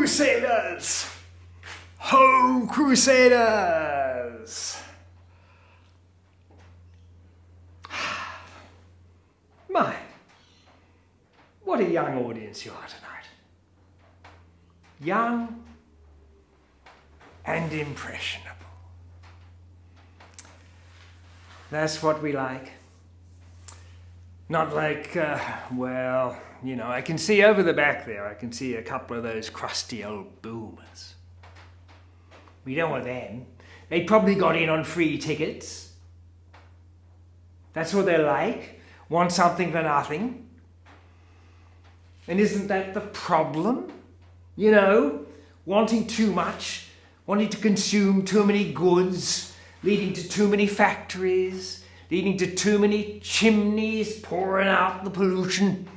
Crusaders! Ho, Crusaders! My, what a young audience you are tonight. Young and impressionable. That's what we like. Not like, well, you know, I can see over the back there, I can see a couple of those crusty old boomers. We don't want them. They probably got in on free tickets. That's what they're like. Want something for nothing. And isn't that the problem? You know, wanting too much, wanting to consume too many goods, leading to too many factories, leading to too many chimneys pouring out the pollution.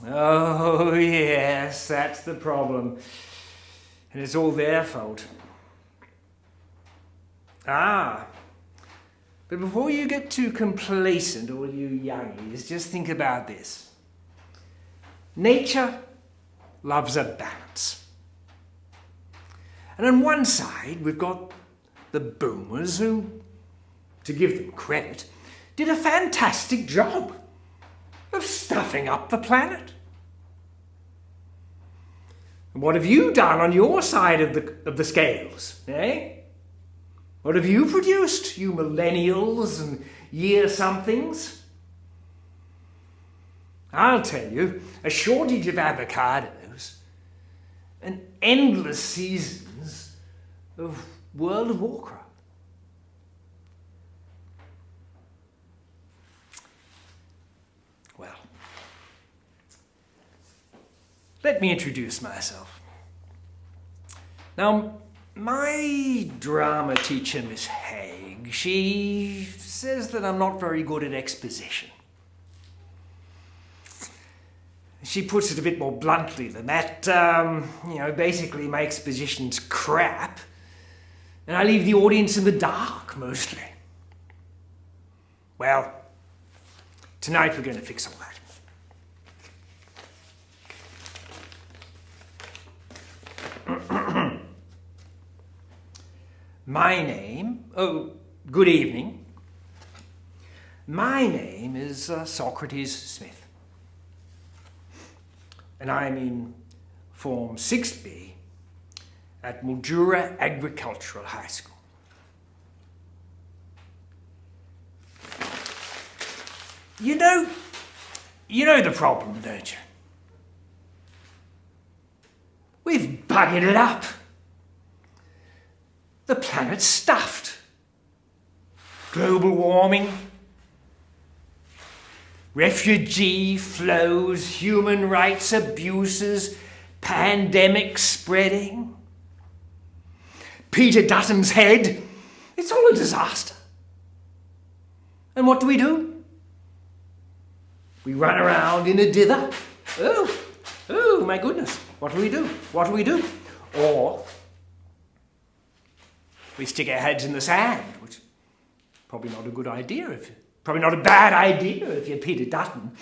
Oh, yes, that's the problem. And it's all their fault. But before you get too complacent, all you youngies, just think about this. Nature loves a balance. And on one side, we've got the boomers who, to give them credit, did a fantastic job of stuffing up the planet. And what have you done on your side of the scales, eh? What have you produced, you millennials and year-somethings? I'll tell you, a shortage of avocados and endless seasons of World of Warcraft. Well, let me introduce myself. Now, my drama teacher, Miss Haig, she says that I'm not very good at exposition. She puts it a bit more bluntly than that. Basically my exposition's crap, and I leave the audience in the dark, mostly. Well, tonight we're going to fix all that. My name, good evening. My name is Socrates Smith. And I'm in Form 6B at Mildura Agricultural High School. You know the problem, don't you? We've buggered it up. The planet's stuffed. Global warming, refugee flows, human rights abuses, pandemic spreading. Peter Dutton's head. It's all a disaster. And what do? We run around in a dither. Oh, my goodness. What do? Or we stick our heads in the sand, which is probably not a good idea, probably not a bad idea if you're Peter Dutton.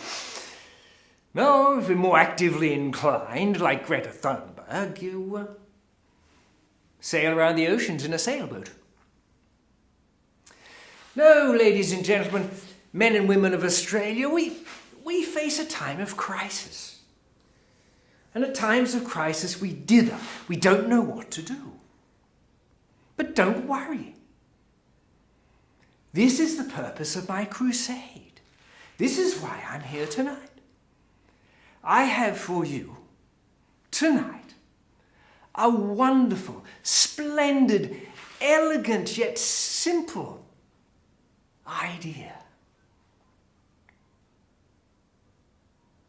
No, if you're more actively inclined, like Greta Thunberg, you sail around the oceans in a sailboat. No, ladies and gentlemen, men and women of Australia, we face a time of crisis. And at times of crisis, we dither. We don't know what to do. But don't worry. This is the purpose of my crusade. This is why I'm here tonight. I have for you, tonight, a wonderful, splendid, elegant, yet simple idea.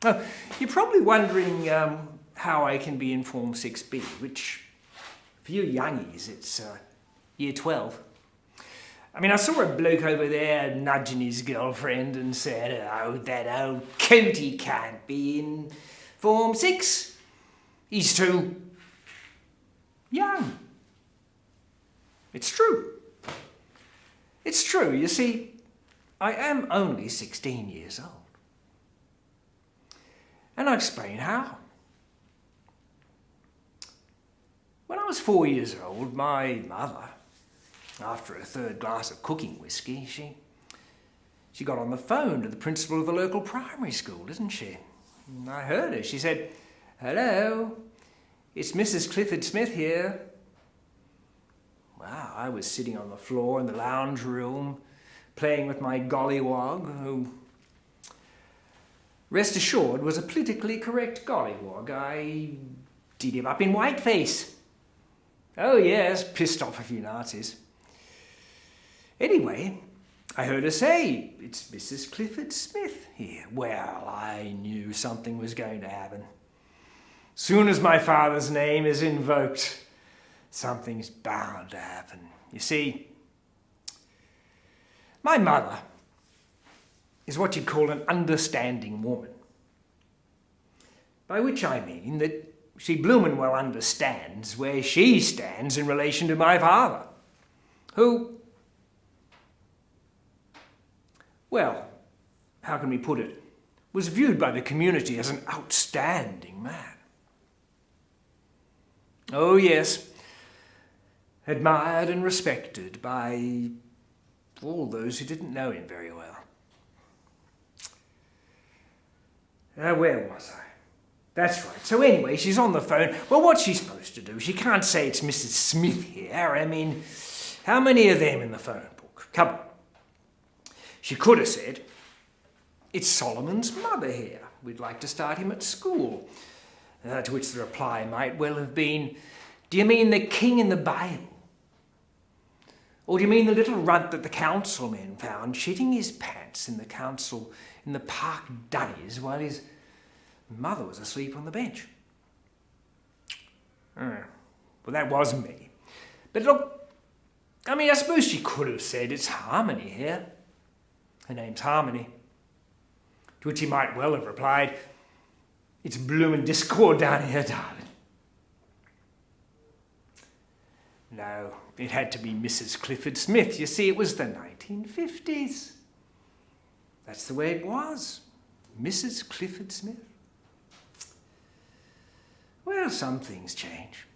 Oh, you're probably wondering how I can be in Form 6B, which, for you youngies, it's Year 12. I mean, I saw a bloke over there nudging his girlfriend and said, oh, that old cootie can't be in Form 6. He's too young. It's true. It's true. You see, I am only 16 years old. And I'll explain how. When I was 4 years old, my mother, after a third glass of cooking whiskey, she got on the phone to the principal of the local primary school, didn't she? And I heard her. She said, "Hello, it's Mrs. Clifford Smith here." Wow, I was sitting on the floor in the lounge room, playing with my gollywog, who, rest assured, was a politically correct gollywog. I did him up in whiteface. Oh yes, pissed off a few Nazis. Anyway, I heard her say, "It's Mrs. Clifford Smith here." Well, I knew something was going to happen. Soon as my father's name is invoked, something's bound to happen. You see, my mother is what you'd call an understanding woman. By which I mean that she bloomin' well understands where she stands in relation to my father, who, well, how can we put it, was viewed by the community as an outstanding man. Oh yes, admired and respected by all those who didn't know him very well. Where was I? That's right. So anyway, she's on the phone. Well, what's she supposed to do? She can't say it's Mrs. Smith here. I mean, how many are them in the phone book? Come on. She could have said, "It's Solomon's mother here. We'd like to start him at school." To which the reply might well have been, "Do you mean the king in the Bible? Or do you mean the little runt that the councilmen found shitting his pants in the park dunnies while his mother was asleep on the bench?" Well, that was me. But look, I mean, I suppose she could have said, "It's Harmony here. Her name's Harmony." To which he might well have replied, "It's bloomin' discord down here, darling." No, it had to be Mrs. Clifford Smith. You see, it was the 1950s. That's the way it was. Mrs. Clifford Smith. Well, some things change.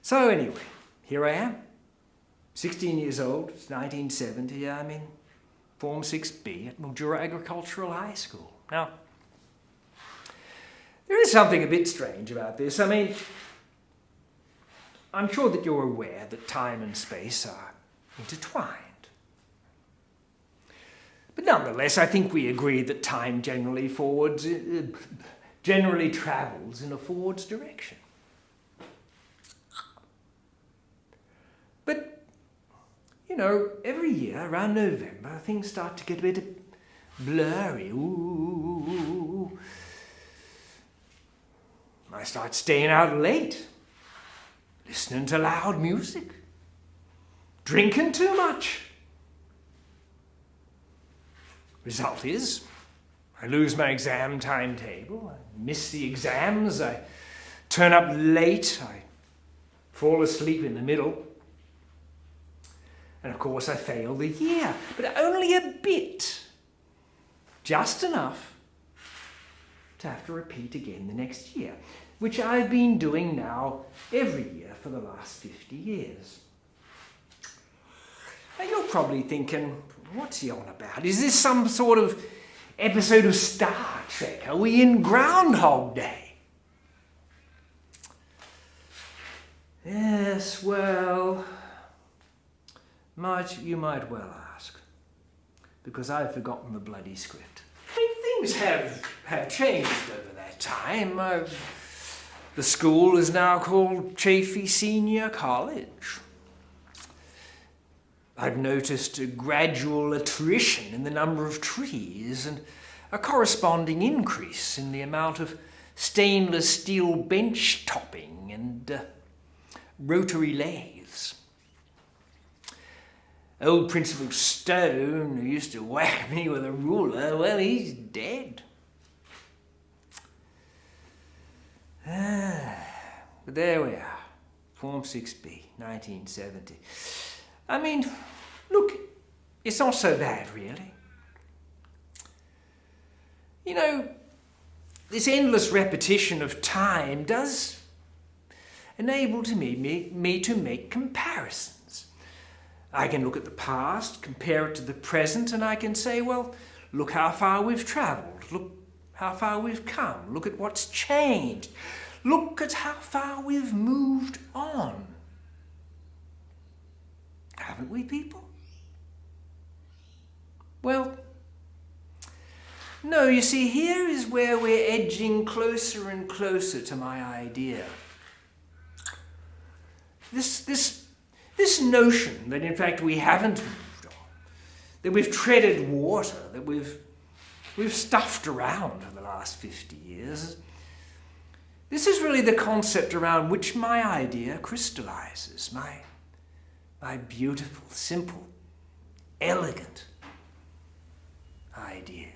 So anyway, here I am. 16 years old, it's 1970, I'm in Form 6B at Mildura Agricultural High School. Now, there is something a bit strange about this. I mean, I'm sure that you're aware that time and space are intertwined. But nonetheless, I think we agree that time generally travels in a forwards direction. But, you know, every year around November, things start to get a bit blurry. Ooh. I start staying out late, listening to loud music, drinking too much. Result is, I lose my exam timetable, I miss the exams, I turn up late, I fall asleep in the middle, and of course I fail the year, but only a bit, just enough to have to repeat again the next year, which I've been doing now every year for the last 50 years. Now you're probably thinking, what's he on about? Is this some sort of episode of Star Trek? Are we in Groundhog Day? Yes, well, you might well ask, because I've forgotten the bloody script. I mean, things have changed over that time. The school is now called Chaffey Senior College. I've noticed a gradual attrition in the number of trees and a corresponding increase in the amount of stainless steel bench topping and rotary lathes. Old Principal Stone, who used to whack me with a ruler, well, he's dead. But there we are, Form 6B, 1970. I mean, look, it's not so bad, really. You know, this endless repetition of time does enable me to make comparisons. I can look at the past, compare it to the present, and I can say, well, look how far we've travelled. Look how far we've come. Look at what's changed. Look at how far we've moved on. Haven't we, people? Well, no, you see, here is where we're edging closer and closer to my idea. This notion that, in fact, we haven't moved on, that we've treaded water, that we've stuffed around for the last 50 years, this is really the concept around which my idea crystallizes, my beautiful, simple, elegant idea.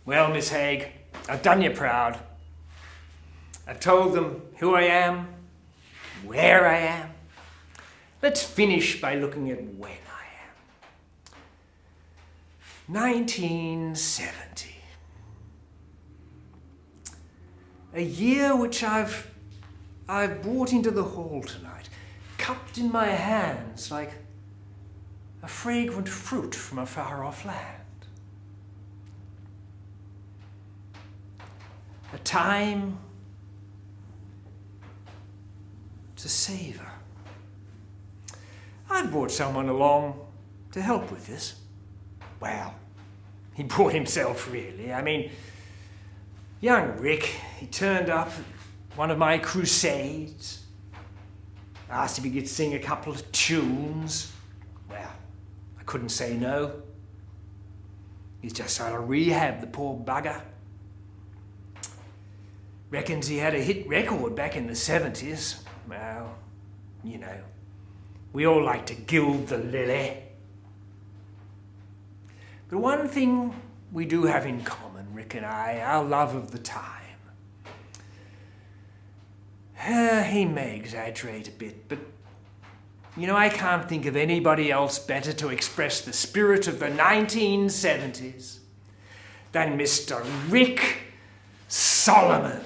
Well, Miss Haig, I've done you proud. I've told them who I am, where I am. Let's finish by looking at when I am. 1970. A year which I've brought into the hall tonight, cupped in my hands like a fragrant fruit from a far-off land. A time to savour. I brought someone along to help with this. Well, he brought himself, really. I mean, young Rick, he turned up at one of my crusades, asked if he could sing a couple of tunes. Well, I couldn't say no. He's just out of rehab, the poor bugger. Reckons he had a hit record back in the 70s. Well, you know, we all like to gild the lily. But one thing we do have in common, Rick and I, our love of the time. He may exaggerate a bit, but, you know, I can't think of anybody else better to express the spirit of the 1970s than Mr. Rick Solomon.